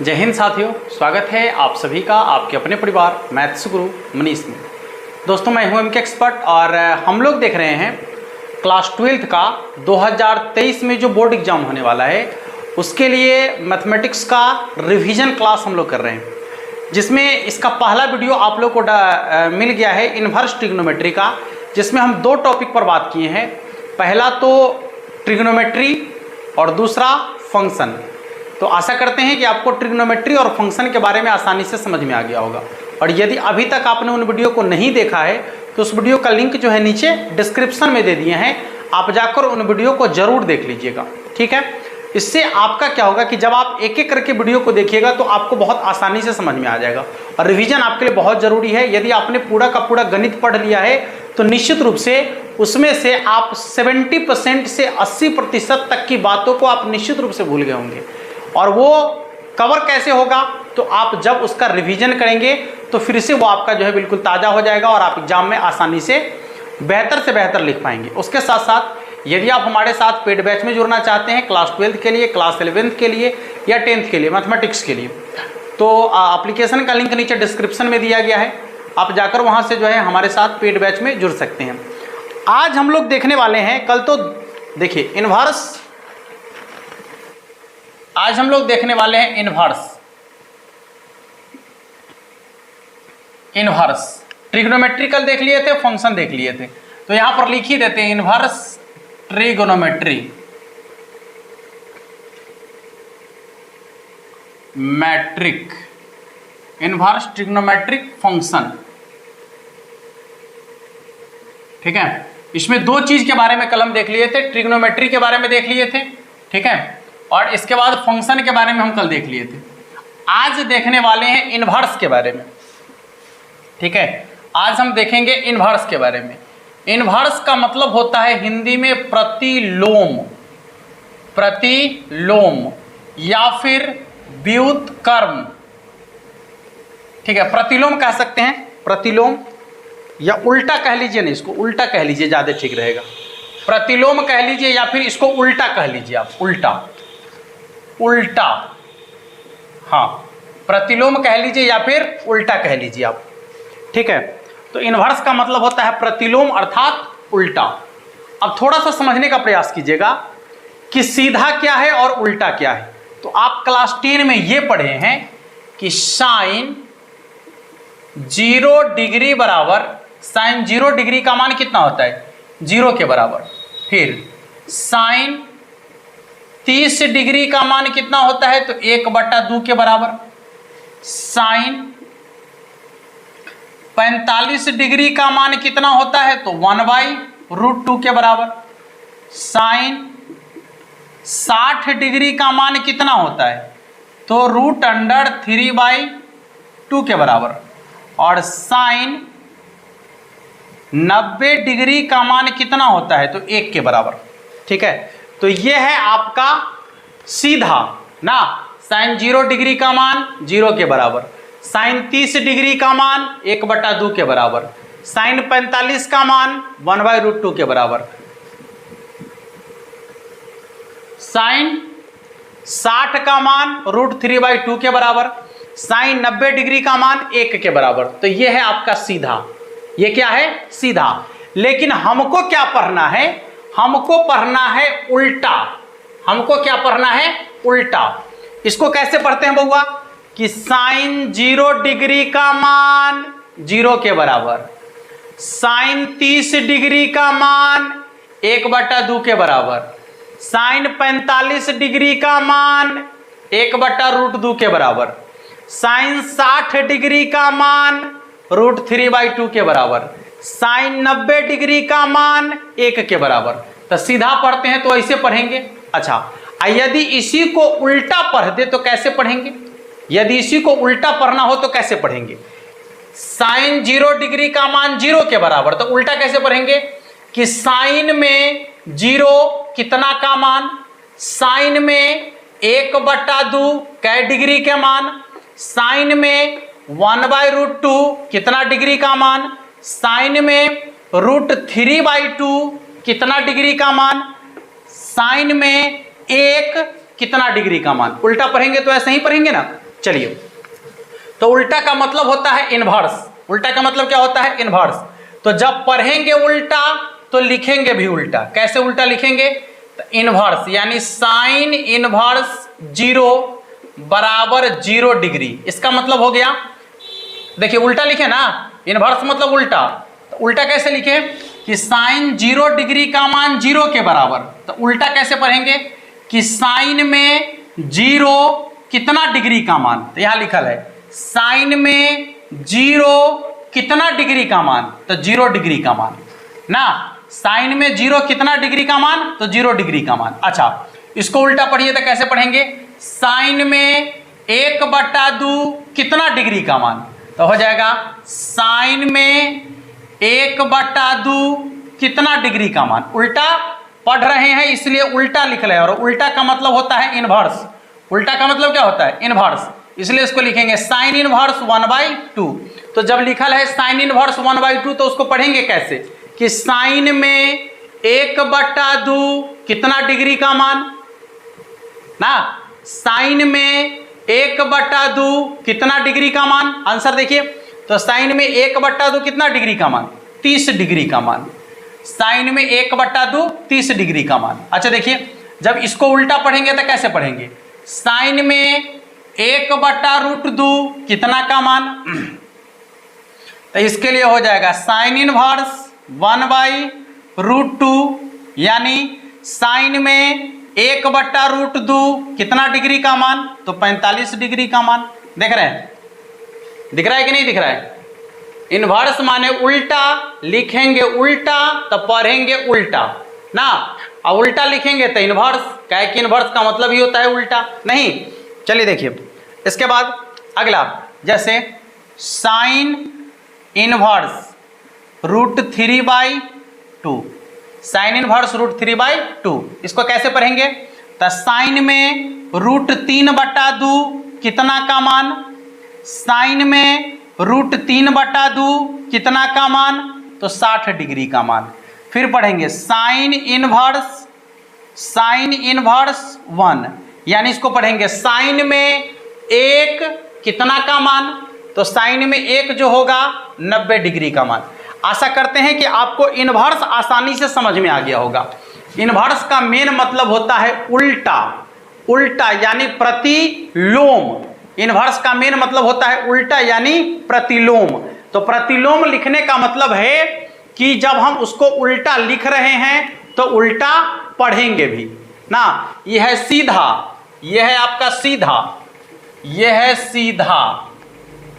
जय हिंद साथियों, स्वागत है आप सभी का आपके अपने परिवार मैथ्स गुरु मनीष में। दोस्तों मैं हूं एमके एक्सपर्ट और हम लोग देख रहे हैं क्लास 12th का 2023 में जो बोर्ड एग्जाम होने वाला है उसके लिए मैथमेटिक्स का रिवीजन क्लास हम लोग कर रहे हैं, जिसमें इसका पहला वीडियो आप लोग को मिल गया है इन्वर्स ट्रिग्नोमेट्री का, जिसमें हम दो टॉपिक पर बात किए हैं। पहला तो ट्रिग्नोमेट्री और दूसरा फंक्शन। तो आशा करते हैं कि आपको ट्रिग्नोमेट्री और फंक्शन के बारे में आसानी से समझ में आ गया होगा। और यदि अभी तक आपने उन वीडियो को नहीं देखा है तो उस वीडियो का लिंक जो है नीचे डिस्क्रिप्शन में दे दिए हैं, आप जाकर उन वीडियो को जरूर देख लीजिएगा। ठीक है, इससे आपका क्या होगा कि जब आप एक एक करके वीडियो को देखिएगा तो आपको बहुत आसानी से समझ में आ जाएगा। और रिवीजन आपके लिए बहुत ज़रूरी है। यदि आपने पूरा का पूरा गणित पढ़ लिया है तो निश्चित रूप से उसमें से आप 70% से 80% तक की बातों को आप निश्चित रूप से भूल गए होंगे। और वो कवर कैसे होगा, तो आप जब उसका रिवीजन करेंगे तो फिर से वो आपका जो है बिल्कुल ताज़ा हो जाएगा और आप एग्जाम में आसानी से बेहतर लिख पाएंगे। उसके साथ साथ यदि आप हमारे साथ पेड बैच में जुड़ना चाहते हैं क्लास 12th के लिए, क्लास 11th के लिए या 10th के लिए मैथमेटिक्स के लिए, तो एप्लीकेशन का लिंक नीचे डिस्क्रिप्शन में दिया गया है, आप जाकर वहाँ से जो है हमारे साथ पेड बैच में जुड़ सकते हैं। आज हम लोग देखने वाले हैं, कल तो देखिए इन्वर्स, आज हम लोग देखने वाले हैं इन्वर्स ट्रिग्नोमेट्रिकल देख लिए थे, फंक्शन देख लिए थे, तो यहां पर लिख ही देते हैं inverse trigonometry metric, inverse trigonometric function. ठीक है, इसमें दो चीज के बारे में कल हम देख लिए थे, ट्रिग्नोमेट्री के बारे में देख लिए थे, ठीक है, और इसके बाद फंक्शन के बारे में हम कल देख लिए थे। आज देखने वाले हैं इन्वर्स के बारे में। ठीक है, आज हम देखेंगे इन्वर्स के बारे में। इन्वर्स का मतलब होता है हिंदी में प्रतिलोम या फिर व्युत्क्रम। ठीक है, प्रतिलोम कह सकते हैं, प्रतिलोम, या उल्टा कह लीजिए, नहीं इसको उल्टा कह लीजिए ज़्यादा ठीक रहेगा। प्रतिलोम कह लीजिए या फिर इसको उल्टा कह लीजिए आप, उल्टा, हाँ, प्रतिलोम कह लीजिए या फिर उल्टा कह लीजिए आप। ठीक है, तो इन्वर्स का मतलब होता है प्रतिलोम अर्थात उल्टा। अब थोड़ा सा समझने का प्रयास कीजिएगा कि सीधा क्या है और उल्टा क्या है। तो आप क्लास 10 में ये पढ़े हैं कि साइन 0 डिग्री बराबर, साइन 0 डिग्री का मान कितना होता है, 0 के बराबर। फिर साइन 30 डिग्री का मान कितना होता है, तो 1/2 के बराबर। साइन 45 डिग्री का मान कितना होता है, तो 1/√2 के बराबर। साइन 60 डिग्री का मान कितना होता है, तो √3/2 के बराबर। और साइन 90 डिग्री का मान कितना होता है, तो 1 के बराबर। ठीक है, तो ये है आपका सीधा ना, साइन 0 डिग्री का मान 0 के बराबर, साइन 30 डिग्री का मान 1/2 के बराबर, साइन 45 का मान 1/√2 के बराबर, साइन 60 का मान √3/2 के बराबर, साइन 90 डिग्री का मान 1 के बराबर। तो ये है आपका सीधा, ये क्या है, सीधा। लेकिन हमको क्या पढ़ना है, हमको पढ़ना है उल्टा। हमको क्या पढ़ना है, उल्टा। इसको कैसे पढ़ते हैं बउआ, कि साइन 0 डिग्री का मान 0 के बराबर, साइन 30 डिग्री का मान 1/2 के बराबर, साइन 45 डिग्री का मान 1/√2 के बराबर, साइन 60 डिग्री का मान √3/2 के बराबर, साइन 90 डिग्री का मान 1 के बराबर। तो सीधा पढ़ते हैं तो ऐसे पढ़ेंगे। अच्छा, यदि इसी को उल्टा पढ़ दे तो कैसे पढ़ेंगे, यदि इसी को उल्टा पढ़ना हो तो कैसे पढ़ेंगे, साइन 0 डिग्री का मान 0 के बराबर, तो उल्टा कैसे पढ़ेंगे कि साइन में 0 कितना का मान, साइन में 1/2 कै डिग्री के मान, साइन में 1/√2 कितना डिग्री का मान, साइन में √3/2 कितना डिग्री का मान, साइन में 1 कितना डिग्री का मान। उल्टा पढ़ेंगे तो ऐसे ही पढ़ेंगे ना, चलिए, तो उल्टा का मतलब होता है इनवर्स। उल्टा का मतलब क्या होता है? इनवर्स। तो जब पढ़ेंगे उल्टा तो लिखेंगे भी उल्टा। कैसे उल्टा लिखेंगे? तो इनवर्स, यानी साइन इनवर्स 0 बराबर 0 डिग्री। इसका मतलब हो गया, देखिए उल्टा लिखे ना, इनवर्स मतलब उल्टा। तो उल्टा कैसे लिखे कि साइन 0 डिग्री का मान 0 के बराबर। तो उल्टा कैसे पढ़ेंगे कि साइन में 0 कितना डिग्री का मान। तो यहां लिखल है साइन में 0 कितना डिग्री का मान, तो 0 डिग्री का मान ना। साइन में 0 कितना डिग्री का मान, तो 0 डिग्री का मान। अच्छा, इसको उल्टा पढ़िए तो कैसे पढ़ेंगे? साइन में 1/2 कितना डिग्री का मान, तो हो जाएगा साइन में 1/2 कितना डिग्री का मान। उल्टा पढ़ रहे हैं इसलिए उल्टा लिख रहे हैं, और उल्टा का मतलब होता है इनवर्स। उल्टा का मतलब क्या होता है? इनवर्स। इसलिए इसको लिखेंगे साइन इनवर्स 1/2। तो जब लिखल है साइन इनवर्स 1/2 तो उसको पढ़ेंगे कैसे कि साइन में 1/2 कितना डिग्री का मान ना। साइन में 1/2 कितना डिग्री का मान, आंसर देखिए। तो साइन में 1/2 कितना डिग्री का मान, 30 डिग्री का मान। साइन में 1/2 30 डिग्री का मान। अच्छा देखिए, जब इसको उल्टा पढ़ेंगे तो कैसे पढ़ेंगे? साइन में 1/√2 कितना का मान, तो इसके लिए हो जाएगा साइन इनवर्स 1/√2, यानी साइन में 1/√2 कितना डिग्री का मान, तो 45 डिग्री का मान। देख रहे हैं, दिख रहा है कि नहीं दिख रहा है? इनवर्स माने उल्टा, लिखेंगे उल्टा तो पढ़ेंगे उल्टा ना। और उल्टा लिखेंगे तो इनवर्स, क्या है कि इनवर्स का मतलब ही होता है उल्टा नहीं। चलिए देखिए, इसके बाद अगला, जैसे साइन इनवर्स √3/2, साइन इनवर्स √3/2, इसको कैसे पढ़ेंगे? तो साइन में √3/2 कितना का मान, साइन में √3/2 कितना का मान, तो 60 डिग्री का मान। फिर पढ़ेंगे साइन इनवर्स 1, यानी इसको पढ़ेंगे साइन में 1 कितना का मान, तो साइन में 1 जो होगा 90 डिग्री का मान। आशा करते हैं कि आपको इनवर्स आसानी से समझ में आ गया होगा। इनवर्स का मेन मतलब होता है उल्टा। उल्टा यानी प्रतिलोम। इनवर्स का मेन मतलब होता है उल्टा यानी प्रतिलोम। तो प्रतिलोम लिखने का मतलब है कि जब हम उसको उल्टा लिख रहे हैं तो उल्टा पढ़ेंगे भी ना। यह है सीधा, यह है आपका सीधा, यह है सीधा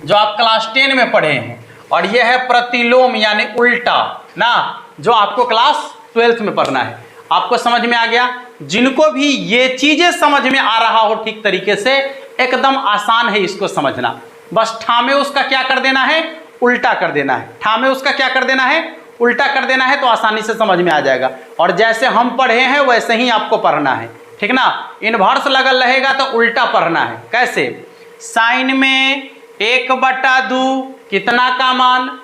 जो आप क्लास 10 में पढ़े हैं, और यह है प्रतिलोम यानी उल्टा ना, जो आपको क्लास 12th में पढ़ना है। आपको समझ में आ गया? जिनको भी ये चीजें समझ में आ रहा हो ठीक तरीके से, एकदम आसान है इसको समझना। बस ठामे उसका क्या कर देना है, उल्टा कर देना है। ठामे उसका क्या कर देना है, उल्टा कर देना है, तो आसानी से समझ में आ जाएगा। और जैसे हम पढ़े हैं वैसे ही आपको पढ़ना है, ठीक ना। इनवर्स लगल रहेगा तो उल्टा पढ़ना है। कैसे? साइन में 1/2 कितना का मान,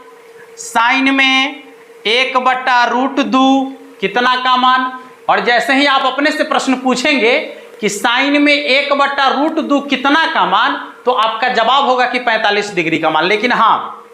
साइन में 1/√2 कितना का मान। और जैसे ही आप अपने से प्रश्न पूछेंगे कि साइन में 1/√2 कितना का मान, तो आपका जवाब होगा कि 45 डिग्री का मान। लेकिन हाँ,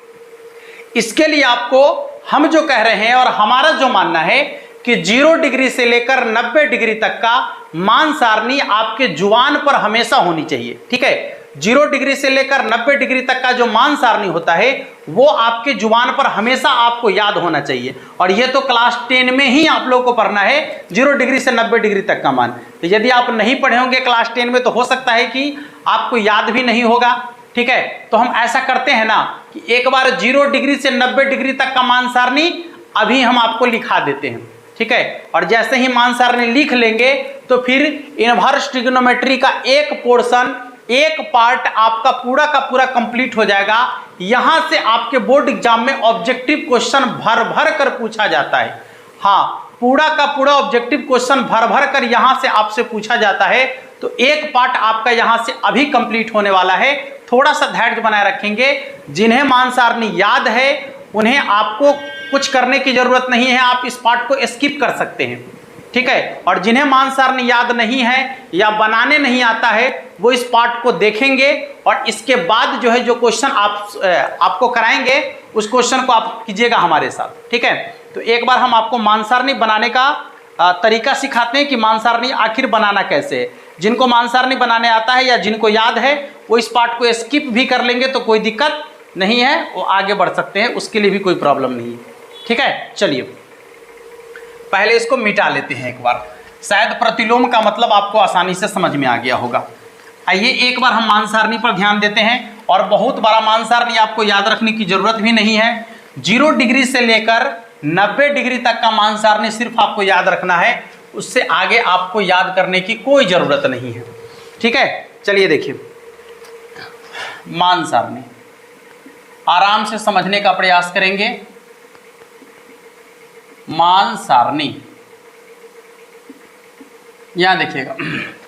इसके लिए आपको हम जो कह रहे हैं और हमारा जो मानना है कि 0 डिग्री से लेकर 90 डिग्री तक का मान सारणी आपके जुबान पर हमेशा होनी चाहिए, ठीक है। 0 डिग्री से लेकर 90 डिग्री तक का जो मान सारणी होता है वो आपके जुबान पर हमेशा आपको याद होना चाहिए। और ये तो क्लास 10 में ही आप लोगों को पढ़ना है 0 डिग्री से 90 डिग्री तक का मान। तो यदि आप नहीं पढ़े होंगे क्लास 10 में तो हो सकता है कि आपको याद भी नहीं होगा, ठीक है। तो हम ऐसा करते हैं ना कि एक बार 0 डिग्री से 90 डिग्री तक का मान सारणी अभी हम आपको लिखा देते हैं, ठीक है। और जैसे ही मान सारणी लिख लेंगे तो फिर इनवर्स ट्रिग्नोमेट्री का एक पोर्शन, एक पार्ट आपका पूरा का पूरा कंप्लीट हो जाएगा। यहां से आपके बोर्ड एग्जाम में ऑब्जेक्टिव क्वेश्चन भर भर कर पूछा जाता है। हाँ, पूरा का पूरा ऑब्जेक्टिव क्वेश्चन भर भर कर यहां से आपसे पूछा जाता है। तो एक पार्ट आपका यहां से अभी कंप्लीट होने वाला है। थोड़ा सा धैर्य बनाए रखेंगे। जिन्हें मान सारणी याद है उन्हें आपको कुछ करने की जरूरत नहीं है, आप इस पार्ट को स्किप कर सकते हैं, ठीक है। और जिन्हें मान सारणी याद नहीं है या बनाने नहीं आता है वो इस पार्ट को देखेंगे और इसके बाद जो है जो क्वेश्चन आपको कराएंगे उस क्वेश्चन को आप कीजिएगा हमारे साथ, ठीक है। तो एक बार हम आपको मान सारणी बनाने का तरीका सिखाते हैं कि मान सारणी आखिर बनाना कैसे है। जिनको मान सारणी बनाने आता है या जिनको याद है वो इस पार्ट को स्किप भी कर लेंगे तो कोई दिक्कत नहीं है, वो आगे बढ़ सकते हैं, उसके लिए भी कोई प्रॉब्लम नहीं है, ठीक है। चलिए पहले इसको मिटा लेते हैं एक बार, शायद प्रतिलोम का मतलब आपको आसानी से समझ में आ गया होगा। आइए एक बार हम मान सारणी पर ध्यान देते हैं और बहुत बड़ा मान सारणी आपको याद रखने की जरूरत भी नहीं है। 0 डिग्री से लेकर 90 डिग्री तक का मान सारणी सिर्फ आपको याद रखना है, उससे आगे आपको याद करने की कोई जरूरत नहीं है, ठीक है। चलिए देखिए मान सारणी आराम से समझने का प्रयास करेंगे। मान सारणी यहां देखिएगा,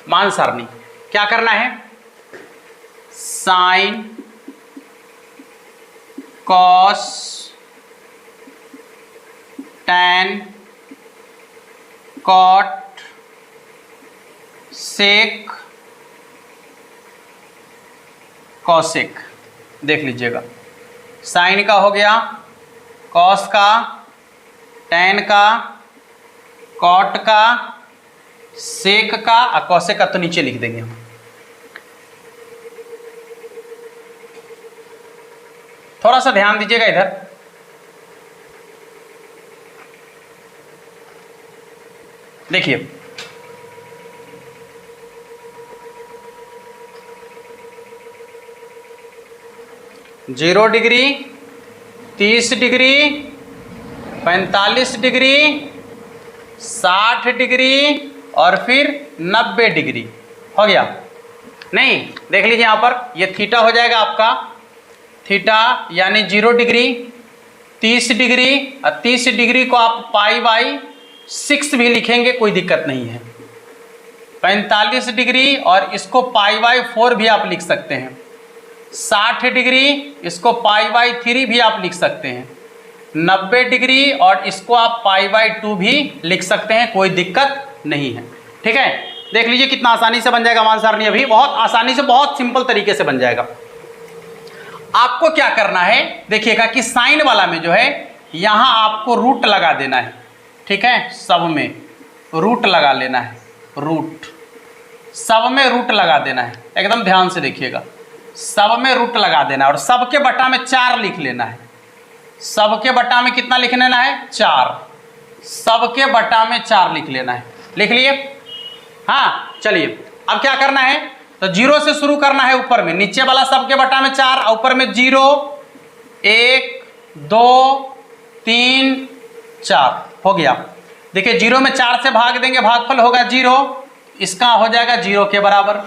मान सारणी क्या करना है, sine cos tan cot sec cosec. देख लीजिएगा, साइन का हो गया, कॉस का, टैन का, कॉट का, सेक का और कॉसेक का तो नीचे लिख देंगे हम। थोड़ा सा ध्यान दीजिएगा इधर, देखिए 0 डिग्री, 30 डिग्री, 45 डिग्री, 60 डिग्री और फिर 90 डिग्री हो गया। नहीं, देख लीजिए यहाँ पर ये थीटा हो जाएगा आपका, थीटा यानी 0 डिग्री, 30 डिग्री और 30 डिग्री को आप π/6 भी लिखेंगे, कोई दिक्कत नहीं है। 45 डिग्री और इसको π/4 भी आप लिख सकते हैं। 60 डिग्री इसको π/3 भी आप लिख सकते हैं। 90 डिग्री और इसको आप π/2 भी लिख सकते हैं, कोई दिक्कत नहीं है, ठीक है। देख लीजिए कितना आसानी से बन जाएगा मान सारणी, अभी बहुत आसानी से, बहुत सिंपल तरीके से बन जाएगा। आपको क्या करना है देखिएगा कि साइन वाला में जो है यहां आपको रूट लगा देना है, ठीक है। सब में रूट लगा लेना है, रूट, सब में रूट लगा देना है, एकदम ध्यान से देखिएगा, सब में रूट लगा देना है और सबके बटा में 4 लिख लेना है। सबके बटा में कितना लिख लेना है, 4, सबके बटा में 4 लिख लेना है, लिख लिए। हाँ चलिए अब क्या करना है, तो 0 से शुरू करना है ऊपर में, नीचे वाला सबके बटा में 4 और ऊपर में 0, 1, 2, 3, 4 हो गया। देखिए 0 में 4 से भाग देंगे, भागफल होगा 0, इसका हो जाएगा 0 के बराबर।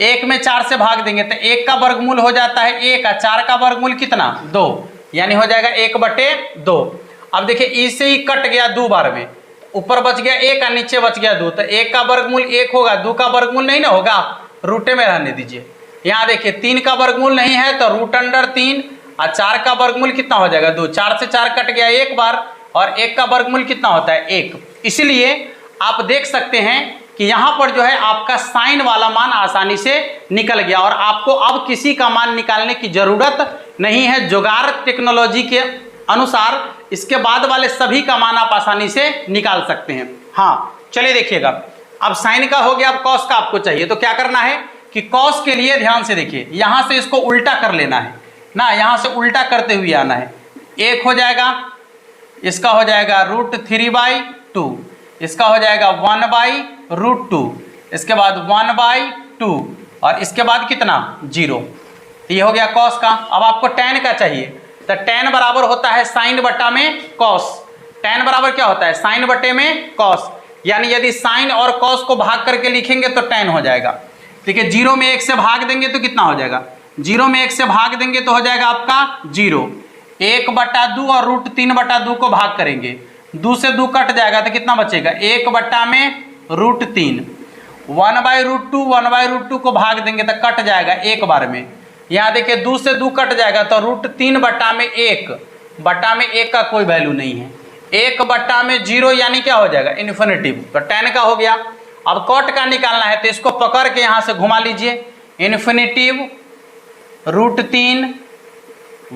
1 में 4 से भाग देंगे तो 1 का वर्गमूल हो जाता है 1, 4 का वर्गमूल कितना, 2, यानी हो जाएगा 1/2। अब देखिए इससे ही कट गया 2 बार में, ऊपर बच गया 1 और नीचे बच गया 2, तो 1 का वर्गमूल 1 होगा, 2 का वर्गमूल नहीं ना होगा, रूटे में रहने दीजिए। यहाँ देखिए 3 का वर्गमूल नहीं है तो √3 और 4 का वर्गमूल कितना हो जाएगा 2, 4 से 4 कट गया 1 बार और 1 का वर्गमूल कितना होता है 1। इसीलिए आप देख सकते हैं कि यहाँ पर जो है आपका साइन वाला मान आसानी से निकल गया और आपको अब किसी का मान निकालने की जरूरत नहीं है। जुगाड़ टेक्नोलॉजी के अनुसार इसके बाद वाले सभी का मान आप आसानी से निकाल सकते हैं। हाँ चलिए देखिएगा, अब साइन का हो गया, अब कॉस का आपको चाहिए, तो क्या करना है कि कॉस के लिए ध्यान से देखिए, यहां से इसको उल्टा कर लेना है ना, यहां से उल्टा करते हुए आना है। 1 हो जाएगा, इसका हो जाएगा √3/2, इसका हो जाएगा 1/√2, इसके बाद 1/2 और इसके बाद कितना 0। ये हो गया कॉस का। अब आपको टैन का चाहिए, तो टैन बराबर होता है साइन बटा में कॉस। टैन बराबर क्या होता है, साइन बटे में कॉस, यानी यदि साइन और कॉस को भाग करके लिखेंगे तो टैन हो जाएगा। देखिए 0 में 1 से भाग देंगे तो कितना हो जाएगा, 0 में 1 से भाग देंगे तो हो जाएगा आपका 0, 1/2 और √3/2 को भाग करेंगे, 2 से 2 कट जाएगा तो कितना बचेगा 1/√3, 1/√2 को भाग देंगे तो कट जाएगा 1 बार में। यहाँ देखिए 2 से 2 कट जाएगा तो √3/1 का कोई वैल्यू नहीं है, 1/0 यानी क्या हो जाएगा, इन्फिनिटिव। तो tan का हो गया। अब cot का निकालना है तो इसको पकड़ के यहां से घुमा लीजिए, इन्फिनिटिव √3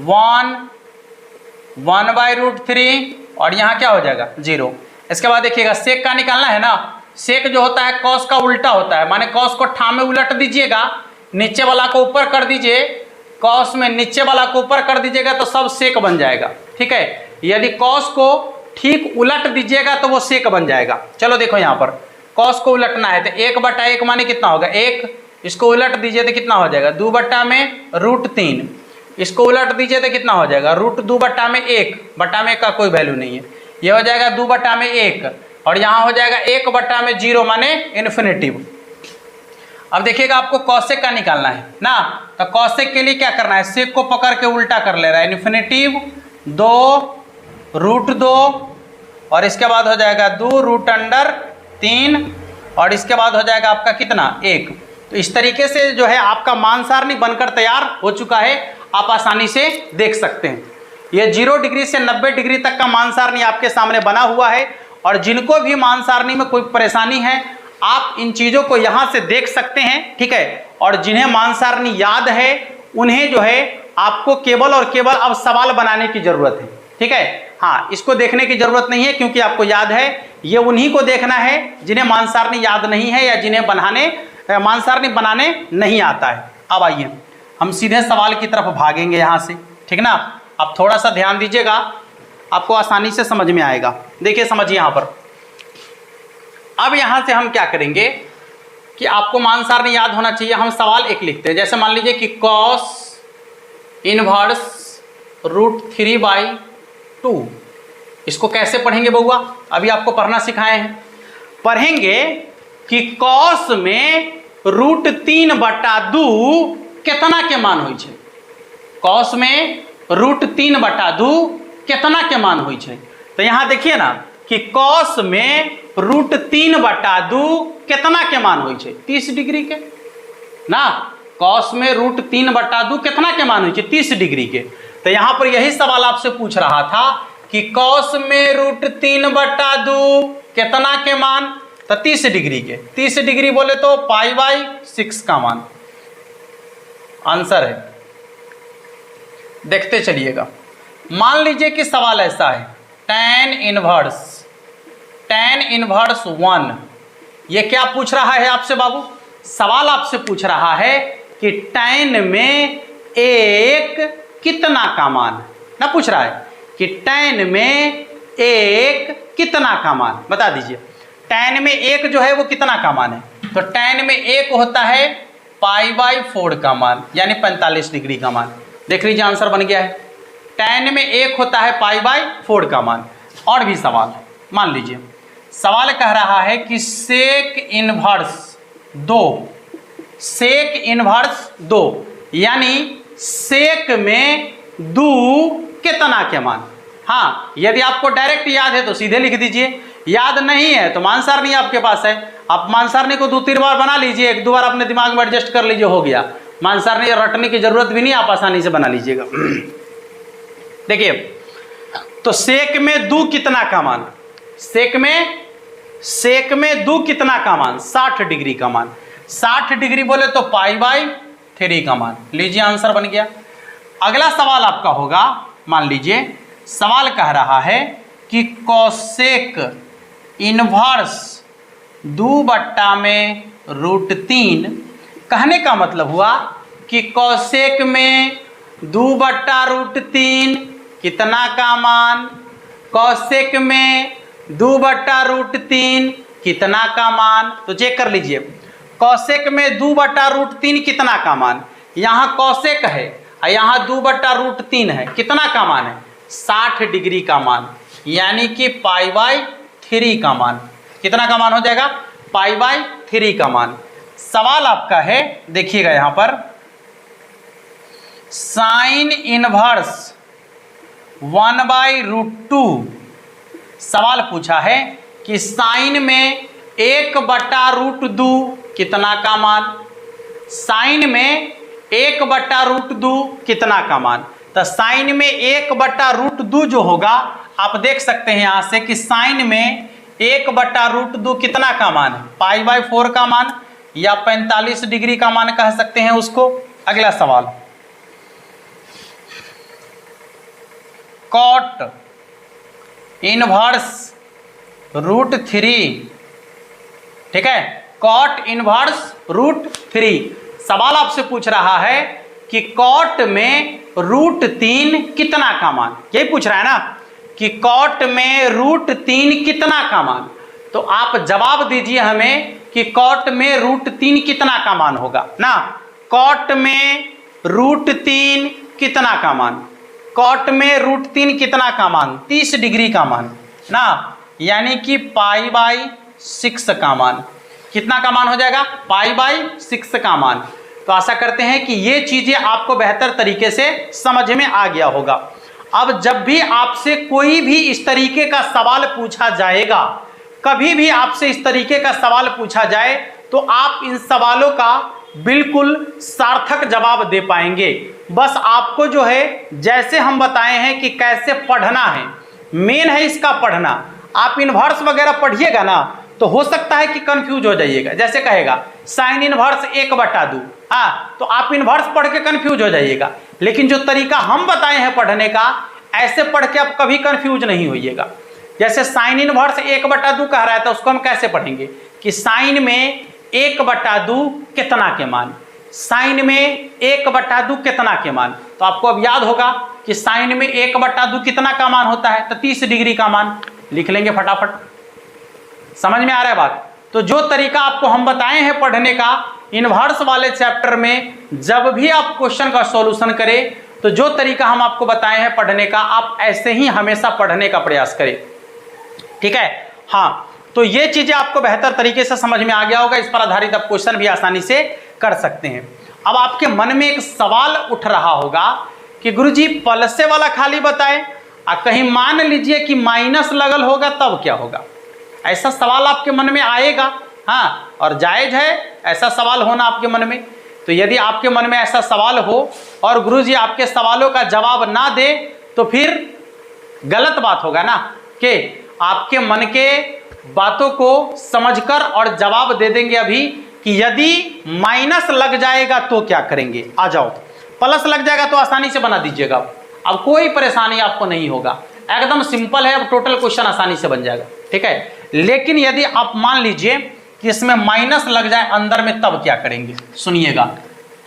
1/√3 और यहाँ क्या हो जाएगा 0। इसके बाद देखिएगा सेक का निकालना है ना, सेक जो होता है कॉस का उल्टा होता है, माने कॉस को ठाम में उलट दीजिएगा, नीचे वाला को ऊपर कर दीजिए, कॉस में नीचे वाला को ऊपर कर दीजिएगा तो सब सेक बन जाएगा। ठीक है, यदि कॉस को ठीक उलट दीजिएगा तो वो सेक बन जाएगा। चलो देखो यहाँ पर कॉस को उलटना है तो 1/1 माने कितना होगा 1, इसको उलट दीजिए तो कितना हो जाएगा 2/√3, इसको उलट दीजिए तो कितना हो जाएगा √2/1 का कोई वैल्यू नहीं है, ये हो जाएगा 2/1 और यहाँ हो जाएगा 1/0 माने इन्फिनिटिव। अब देखिएगा आपको कॉसेक का निकालना है ना, तो कॉसेक के लिए क्या करना है, सेक को पकड़ के उल्टा कर ले रहा है, इन्फिनिटिव 2√2 और इसके बाद हो जाएगा 2√3 और इसके बाद हो जाएगा आपका कितना 1। तो इस तरीके से जो है आपका मान सारणी बनकर तैयार हो चुका है, आप आसानी से देख सकते हैं। ये 0 डिग्री से 90 डिग्री तक का मान सारणी आपके सामने बना हुआ है और जिनको भी मान सारणी में कोई परेशानी है आप इन चीज़ों को यहाँ से देख सकते हैं। ठीक है, और जिन्हें मान सारणी याद है उन्हें जो है आपको केवल और केवल अब सवाल बनाने की जरूरत है। ठीक है, हाँ, इसको देखने की जरूरत नहीं है क्योंकि आपको याद है। ये उन्हीं को देखना है जिन्हें मान सारणी याद नहीं है या जिन्हें मान सारणी बनाने नहीं आता है। अब आइए हम सीधे सवाल की तरफ भागेंगे यहाँ से। ठीक ना, आप थोड़ा सा ध्यान दीजिएगा, आपको आसानी से समझ में आएगा। देखिए समझिए यहाँ पर, अब यहाँ से हम क्या करेंगे कि आपको मान सारणी याद होना चाहिए। हम सवाल एक लिखते हैं, जैसे मान लीजिए कि cos इनवर्स √3/2, इसको कैसे पढ़ेंगे बउआ, अभी आपको पढ़ना सिखाए हैं। पढ़ेंगे कि cos में √3/2 कितना के मान होइ छै, cos में √3/2 कितना के मान होइ छै। तो यहाँ देखिए ना कि cos में √3/2 कितना के मान होइ छै 30 डिग्री के ना, cos में √3/2 कितना के मान होइ छै 30 डिग्री के। तो यहाँ पर यही सवाल आपसे पूछ रहा था कि cos में √3/2 कितना के मान, तो 30 डिग्री के। 30 डिग्री बोले तो π/6 का मान आंसर है। देखते चलिएगा, मान लीजिए कि सवाल ऐसा है tan इनवर्स 1, ये क्या पूछ रहा है आपसे बाबू, सवाल आपसे पूछ रहा है कि tan में एक कितना का मान ना, पूछ रहा है कि tan में एक कितना का मान बता दीजिए। tan में एक जो है वो कितना का मान है, तो tan में एक होता है π/4 का मान यानी 45 डिग्री का मान। देख लीजिए आंसर बन गया है, tan में एक होता है π/4 का मान। और भी सवाल मान लीजिए, सवाल कह रहा है कि सेक इनवर्स 2 यानी सेक में 2 कितना के मान। हाँ, यदि आपको डायरेक्ट याद है तो सीधे लिख दीजिए, याद नहीं है तो मान सारणी आपके पास है, आप मान सारणी को 2-3 बार बना लीजिए, 1-2 बार अपने दिमाग में एडजस्ट कर लीजिए, हो गया। मान सारणी रटने की जरूरत भी नहीं, आप आसानी से बना लीजिएगा। देखिए तो सेक में 2 कितना का मान, सेक में 2 कितना का मान 60 डिग्री का मान, 60 डिग्री बोले तो π/3 का मान। लीजिए आंसर बन गया। अगला सवाल आपका होगा, मान लीजिए सवाल कह रहा है कि कॉसेक इनवर्स 2/√3, कहने का मतलब हुआ कि कॉसेक में 2/√3 कितना का मान, कॉसेक में 2/√3 कितना का मान। तो चेक कर लीजिए, कॉसेक में 2/√3 कितना का मान, यहाँ कॉसेक है और यहाँ 2/√3 है, कितना का मान है 60 डिग्री का मान यानी कि π/3 का मान। कितना का मान हो जाएगा π/3 का मान। सवाल आपका है, देखिएगा यहाँ पर साइन इनवर्स 1/√2, सवाल पूछा है कि साइन में 1/√2 कितना का मान, साइन में 1/√2 कितना का मान। तो साइन में 1/√2 जो होगा आप देख सकते हैं यहां से कि साइन में 1/√2 कितना का मान है, π/4 का मान या 45 डिग्री का मान कह सकते हैं उसको। अगला सवाल, कॉट इनवर्स √3, ठीक है, कॉट इनवर्स √3। सवाल आपसे पूछ रहा है कि कॉट में √3 कितना का मान, यही पूछ रहा है ना कि कॉट में √3 कितना का मान। तो आप जवाब दीजिए हमें कि कॉट में √3 कितना का मान होगा ना। कॉट में √3 कितना का मान, कॉट में √3 कितना का मान, 30 डिग्री का मान ना, यानी कि π/6 का मान। कितना का मान हो जाएगा, π/6 का मान। तो आशा करते हैं कि ये चीजें आपको बेहतर तरीके से समझ में आ गया होगा। अब जब भी आपसे कोई भी इस तरीके का सवाल पूछा जाएगा, कभी भी आपसे इस तरीके का सवाल पूछा जाए, तो आप इन सवालों का बिल्कुल सार्थक जवाब दे पाएंगे। बस आपको जो है, जैसे हम बताए हैं कि कैसे पढ़ना है, मेन है इसका पढ़ना। आप इनवर्स वगैरह पढ़िएगा ना तो हो सकता है कि कंफ्यूज हो जाइएगा। जैसे कहेगा साइन इनवर्स 1/2, तो आप इनवर्स पढ़ के कंफ्यूज हो जाइएगा। लेकिन जो तरीका हम बताए हैं पढ़ने का, ऐसे पढ़ के आप कभी कंफ्यूज नहीं होइएगा। जैसे साइन इनवर्स 1/2 कह रहा है तो उसको हम कैसे पढ़ेंगे कि साइन में 1/2 कितना के मान, साइन में 1/2 कितना के मान। तो आपको अब याद होगा कि साइन में 1/2 कितना का मान होता है, तो 30 डिग्री का मान लिख लेंगे फटाफट। समझ में आ रहा है बात। तो जो तरीका आपको हम बताए हैं पढ़ने का इनवर्स वाले चैप्टर में, जब भी आप क्वेश्चन का सॉल्यूशन करें तो जो तरीका हम आपको बताए हैं पढ़ने का, आप ऐसे ही हमेशा पढ़ने का प्रयास करें, ठीक है। हाँ, तो ये चीजें आपको बेहतर तरीके से समझ में आ गया होगा। इस पर आधारित आप क्वेश्चन भी आसानी से कर सकते हैं। अब आपके मन में एक सवाल उठ रहा होगा कि गुरुजी प्लस वाला खाली बताए, कहीं मान लीजिए कि माइनस लगल होगा तब क्या होगा। ऐसा सवाल आपके मन में आएगा, हाँ, और जायज है ऐसा सवाल होना आपके मन में। तो यदि आपके मन में ऐसा सवाल हो और गुरुजी आपके सवालों का जवाब ना दे तो फिर गलत बात होगा ना, कि आपके मन के बातों को समझकर और जवाब दे देंगे अभी कि यदि माइनस लग जाएगा तो क्या करेंगे। आ जाओ, प्लस लग जाएगा तो आसानी से बना दीजिएगा। अब कोई परेशानी आपको नहीं होगा, एकदम सिंपल है। अब टोटल क्वेश्चन आसानी से बन जाएगा, ठीक है। लेकिन यदि आप मान लीजिए कि इसमें माइनस लग जाए अंदर में, तब क्या करेंगे। सुनिएगा,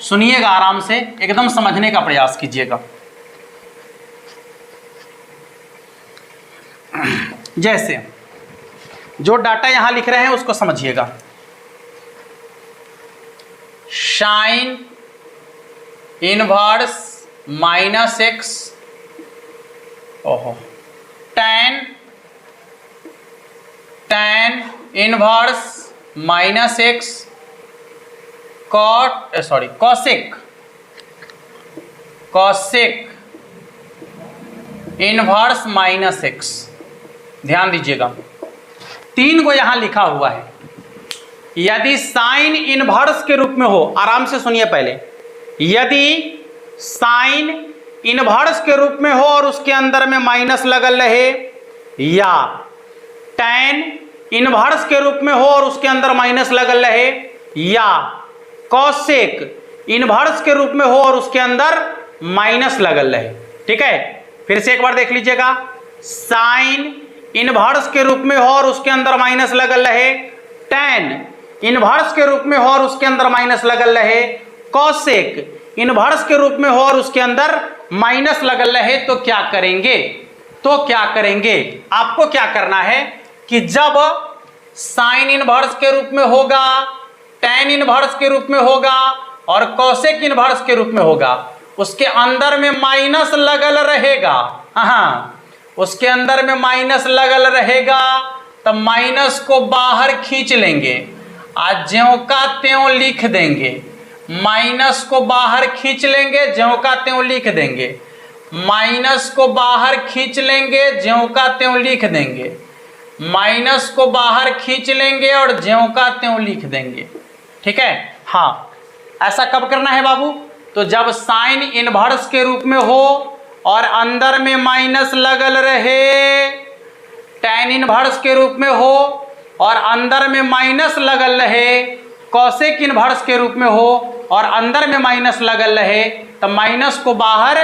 सुनिएगा आराम से, एकदम समझने का प्रयास कीजिएगा। जैसे जो डाटा यहां लिख रहे हैं उसको समझिएगा। साइन इनवर्स -x, ओहो, tan inverse -x, cosec inverse -x। ध्यान दीजिएगा, 3 को यहां लिखा हुआ है। यदि साइन इनवर्स के रूप में हो, आराम से सुनिए पहले, यदि साइन इनवर्स के रूप में हो और उसके अंदर में माइनस लगल रहे, या tan इनवर्स के रूप में हो और उसके अंदर माइनस लगल रहे, या cosec इनवर्स के रूप में हो और उसके अंदर माइनस लगल रहे, ठीक है। फिर से एक बार देख लीजिएगा, साइन इनवर्स के रूप में हो और उसके अंदर माइनस लगल रहे, tan इनवर्स के रूप में हो और उसके अंदर माइनस लगल रहे, cosec इनवर्स के रूप में हो और उसके अंदर माइनस लगल रहे, तो क्या करेंगे। तो क्या करेंगे, आपको क्या करना है कि जब साइन इनवर्स के रूप में होगा, tan इनवर्स के रूप में होगा और cosec इनवर्स के रूप में होगा, उसके अंदर में माइनस लगल रहेगा, हाँ, उसके अंदर में माइनस लगल रहेगा, तब माइनस को बाहर खींच लेंगे, आज ज्यों का त्यों लिख देंगे। माइनस को बाहर खींच लेंगे, ज्यों का त्यों लिख देंगे। माइनस को बाहर खींच लेंगे, ज्यों का त्यों लिख देंगे। माइनस को बाहर खींच लेंगे और ज्यों का त्यों लिख देंगे, ठीक है। हाँ, ऐसा कब करना है बाबू, तो जब साइन इनवर्स के रूप में हो और अंदर में माइनस लगल रहे, tan इनवर्स के रूप में हो और अंदर में माइनस लगल रहे, कॉसेक इनवर्स के रूप में हो और अंदर में माइनस लगल रहे, तो माइनस को बाहर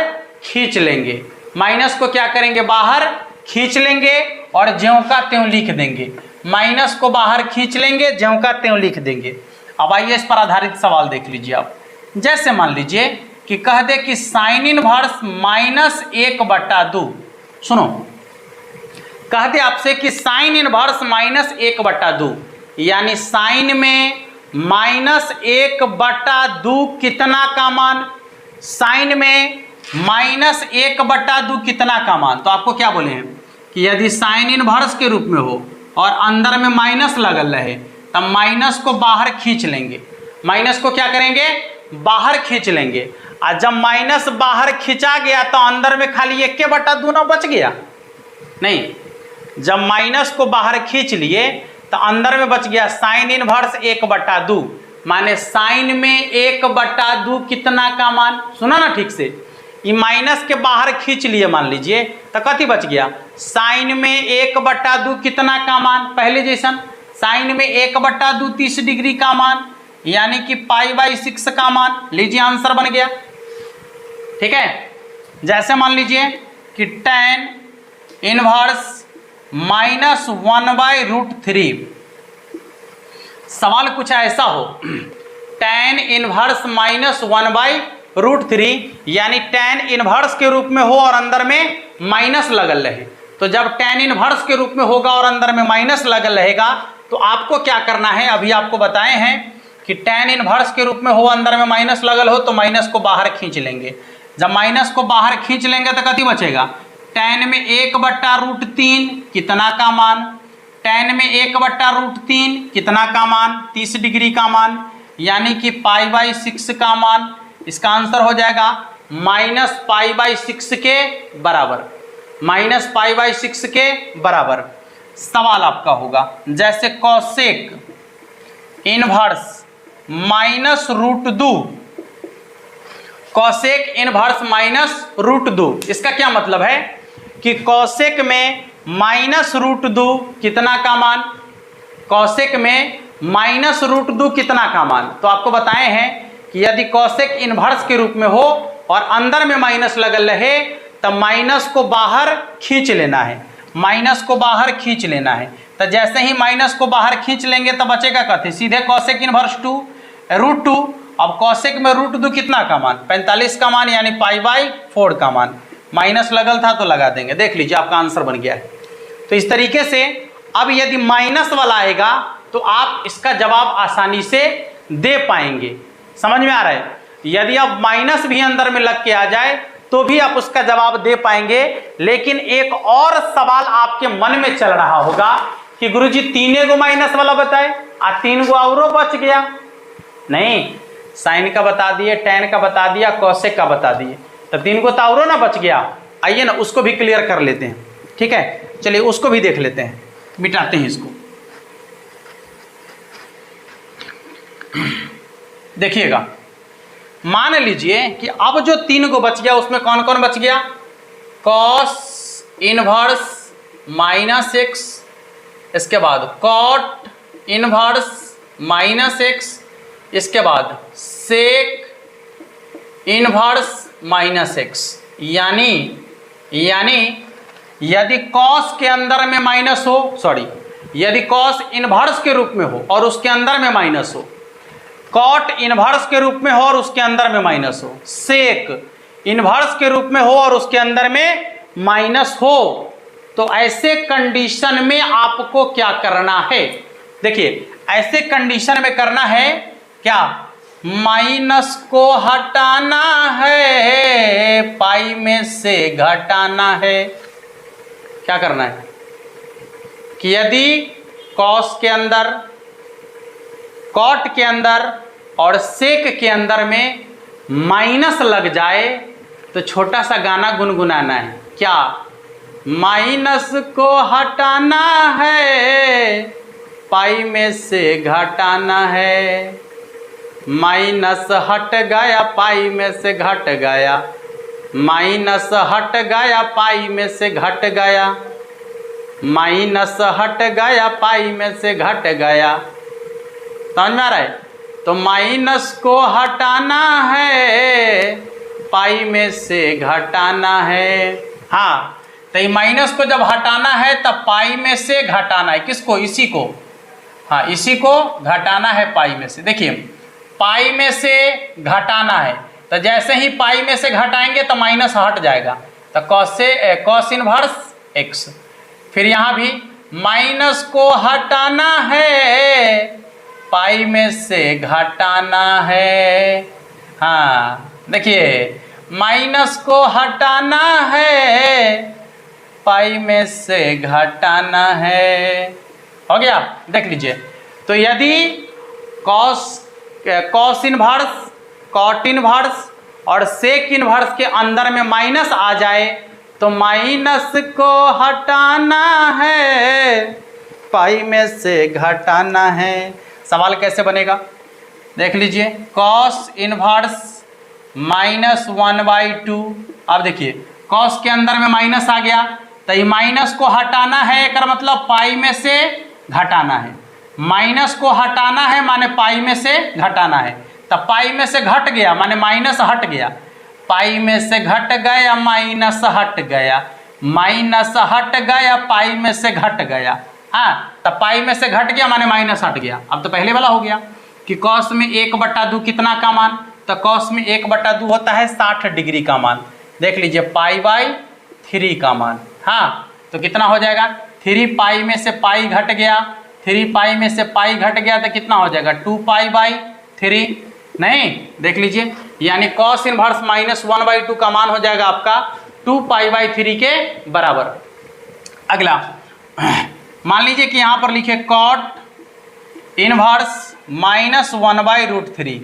खींच लेंगे। माइनस को क्या करेंगे? बाहर खींच लेंगे और ज्यों का त्यों लिख देंगे। माइनस को बाहर खींच लेंगे, ज्यों का त्यों लिख देंगे। अब आइए इस पर आधारित सवाल देख लीजिए आप। जैसे मान लीजिए कि कह दे कि साइन इनवर्स -1/2। सुनो, कह दे आपसे कि साइन इनवर्स -1/2, यानी साइन में -1/2 कितना का मान? साइन में -1/2 कितना का मान? तो आपको क्या बोले हैं कि यदि साइन इनवर्स के रूप में हो और अंदर में माइनस लगल रहे, तब माइनस को बाहर खींच लेंगे। माइनस को क्या करेंगे? बाहर खींच लेंगे। और जब माइनस बाहर खींचा गया तो अंदर में खाली 1/2 ना बच गया? नहीं, जब माइनस को बाहर खींच लिए तो अंदर में बच गया साइन इनवर्स 1/2, माने साइन में 1/2 कितना का मान? सुना ना ठीक से, ये माइनस के बाहर खींच लिए मान लीजिए तो कथी बच गया? साइन में 1/2 कितना का मान? पहले जैसन साइन में 1/2 30 डिग्री का मान, यानी कि π/6 का मान। लीजिए आंसर बन गया। ठीक है, जैसे मान लीजिए कि tan इनवर्स -1/√3। सवाल कुछ ऐसा हो, tan इनवर्स -1/√3, यानी tan इनवर्स के रूप में हो और अंदर में माइनस लगल रहे। तो जब tan इनवर्स के रूप में होगा और अंदर में माइनस लगल रहेगा तो आपको क्या करना है? अभी आपको बताए हैं कि tan इनवर्स के रूप में हो, अंदर में माइनस लगल हो, तो माइनस को बाहर खींच लेंगे। जब माइनस को बाहर खींच लेंगे तो कथी बचेगा? tan में 1/√3 कितना का मान? tan में 1/√3 कितना का मान? 30 डिग्री का मान, यानी कि π/6 का मान। इसका आंसर हो जाएगा -π/6 के बराबर। -π/6 के बराबर। सवाल आपका होगा जैसे कॉसेक इनवर्स -√2। कॉसेक इनवर्स -√2, इसका क्या मतलब है कि कॉसेक में -√2 कितना का मान? कॉसेक में -√2 कितना का मान? तो आपको बताए हैं कि यदि कॉसेक इनवर्स के रूप में हो और अंदर में माइनस लगल रहे तब माइनस को बाहर खींच लेना है। माइनस को बाहर खींच लेना है, तो जैसे ही माइनस को बाहर खींच लेंगे तो बचेगा कथी? सीधे कॉसेक इनवर्स √2। अब कॉसेक में √2 कितना का मान? 45 का मान, यानी π/4 का मान। माइनस लगल था तो लगा देंगे। देख लीजिए आपका आंसर बन गया है। तो इस तरीके से अब यदि माइनस वाला आएगा तो आप इसका जवाब आसानी से दे पाएंगे। समझ में आ रहा है? यदि अब माइनस भी अंदर में लग के आ जाए तो भी आप उसका जवाब दे पाएंगे। लेकिन एक और सवाल आपके मन में चल रहा होगा कि गुरुजी 3 गो माइनस वाला बताए और 3 गो औरों बच गया। नहीं, साइन का बता दिए, tan का बता दिया, कॉसेक का बता दिए, तो 3 गो तो औरों ना बच गया। आइए ना उसको भी क्लियर कर लेते हैं। ठीक है, चलिए उसको भी देख लेते हैं, मिटाते हैं इसको। देखिएगा, मान लीजिए कि अब जो 3 गो बच गया उसमें कौन कौन बच गया? कॉस इनवर्स -x, इसके बाद कॉट इनवर्स -x, इसके बाद सेक इनवर्स -x। यानी यदि कॉस के अंदर में माइनस हो, यदि कॉस इनवर्स के रूप में हो और उसके अंदर में माइनस हो, कॉट इनवर्स के रूप में हो और उसके अंदर में माइनस हो, सेक इनवर्स के रूप में हो और उसके अंदर में माइनस हो, तो ऐसे कंडीशन में आपको क्या करना है? देखिए, ऐसे कंडीशन में करना है क्या? माइनस को हटाना है, पाई में से घटाना है। क्या करना है कि यदि कॉस के अंदर, कॉट के अंदर और सेक के अंदर में माइनस लग जाए तो छोटा सा गाना गुनगुनाना है। क्या? माइनस को हटाना है, पाई में से घटाना है। माइनस हट गया, पाई में से घट गया, माइनस हट गया पाई में से घट गया, माइनस हट गया पाई में से घट गया। समझ में आ रहा है? तो माइनस को हटाना है, पाई में से घटाना है। हाँ, तो ये माइनस को जब हटाना है तब पाई में से घटाना है। किसको? इसी को। हाँ, इसी को घटाना है पाई में से। देखिए, पाई में से घटाना है, तो जैसे ही पाई में से घटाएंगे तो माइनस हट जाएगा, तो कॉस इनवर्स एक्स। फिर यहाँ भी माइनस को हटाना है, पाई में से घटाना है। हाँ, देखिए, माइनस को हटाना है, पाई में से घटाना है। हो गया? देख लीजिए, तो यदि कॉस इनवर्स, कॉट इनवर्स और सेक इनवर्स के अंदर में माइनस आ जाए तो माइनस को हटाना है, पाई में से घटाना है। सवाल कैसे बनेगा? देख लीजिए, कॉस इनवर्स -1/2। अब देखिए, कॉस के अंदर में माइनस आ गया, तो ये माइनस को हटाना है, एक मतलब पाई में से घटाना है। माइनस को हटाना है माने पाई में से घटाना है, तब पाई में से घट गया माने माइनस हट गया, पाई में से घट गया माइनस हट गया, माइनस हट गया पाई में से घट गया। हाँ, तब पाई में से घट गया माने माइनस हट गया। अब तो पहले वाला हो गया कि कॉस में 1/2 कितना का मान, तो कॉस में 1/2 होता है 60 डिग्री का मान। देख लीजिए, पाई/3 का मान। हाँ, तो कितना हो जाएगा? 3 पाई में से पाई घट गया, 3 पाई में से पाई घट गया तो कितना हो जाएगा? 2 पाई/3। नहीं, देख लीजिए, यानी कॉस इनवर्स -1/2 का मान हो जाएगा आपका 2 पाई/3 के बराबर। अगला, मान लीजिए कि यहाँ पर लिखे कॉट इनवर्स -1/√3।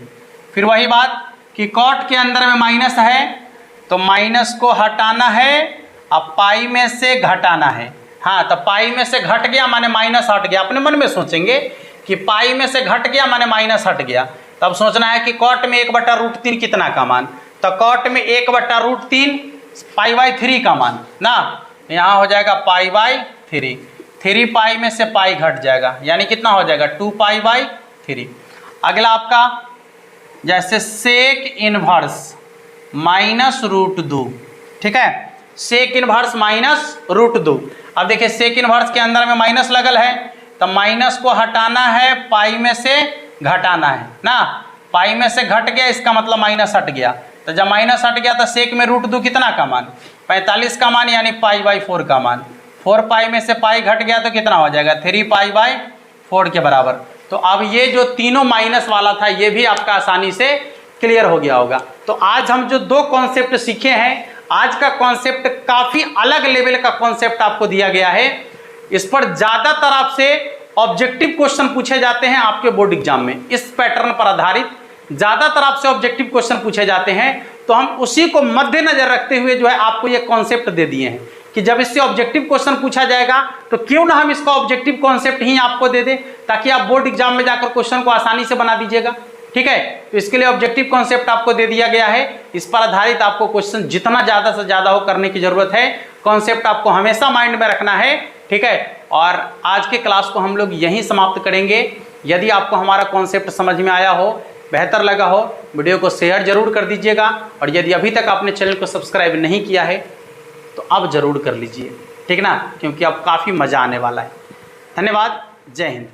फिर वही बात कि कॉट के अंदर में माइनस है, तो माइनस को हटाना है, अब पाई में से घटाना है। हाँ, तो पाई में से घट गया माने माइनस हट गया। अपने मन में सोचेंगे कि पाई में से घट गया माने माइनस हट गया, तब सोचना है कि कॉट में 1/√3 कितना का मान, तो कॉट में 1/√3 पाई/3 का मान ना, यहाँ हो जाएगा पाई/3। 3 पाई में से पाई घट जाएगा, यानी कितना हो जाएगा? 2 पाई/3। अगला आपका जैसे सेक इनवर्स -√2। ठीक है, सेक इनवर्स -√2। अब देखिए, सेक इनवर्स के अंदर में माइनस लगल है, तो माइनस को हटाना है, पाई में से घटाना है ना। पाई में से घट गया, इसका मतलब माइनस हट गया, तो जब माइनस हट गया तो सेक में √2 कितना का मान? 45 का मान, यानी पाई/4 का मान। 4 पाई में से पाई घट गया तो कितना हो जाएगा? 3 पाई/4 के बराबर। तो अब ये जो तीनों माइनस वाला था ये भी आपका आसानी से क्लियर हो गया होगा। तो आज हम जो 2 कॉन्सेप्ट सीखे हैं, आज का कॉन्सेप्ट काफ़ी अलग लेवल का कॉन्सेप्ट आपको दिया गया है। इस पर ज़्यादातर आपसे ऑब्जेक्टिव क्वेश्चन पूछे जाते हैं आपके बोर्ड एग्जाम में। इस पैटर्न पर आधारित ज़्यादातर आपसे ऑब्जेक्टिव क्वेश्चन पूछे जाते हैं, तो हम उसी को मद्देनजर रखते हुए जो है आपको ये कॉन्सेप्ट दे दिए हैं कि जब इससे ऑब्जेक्टिव क्वेश्चन पूछा जाएगा तो क्यों ना हम इसका ऑब्जेक्टिव कॉन्सेप्ट ही आपको दे दें, ताकि आप बोर्ड एग्जाम में जाकर क्वेश्चन को आसानी से बना दीजिएगा। ठीक है, तो इसके लिए ऑब्जेक्टिव कॉन्सेप्ट आपको दे दिया गया है। इस पर आधारित आपको क्वेश्चन जितना ज़्यादा से ज़्यादा हो करने की जरूरत है। कॉन्सेप्ट आपको हमेशा माइंड में रखना है। ठीक है, और आज के क्लास को हम लोग यहीं समाप्त करेंगे। यदि आपको हमारा कॉन्सेप्ट समझ में आया हो, बेहतर लगा हो, वीडियो को शेयर जरूर कर दीजिएगा। और यदि अभी तक आपने चैनल को सब्सक्राइब नहीं किया है तो अब जरूर कर लीजिए, ठीक ना, क्योंकि अब काफ़ी मज़ा आने वाला है। धन्यवाद, जय हिंद।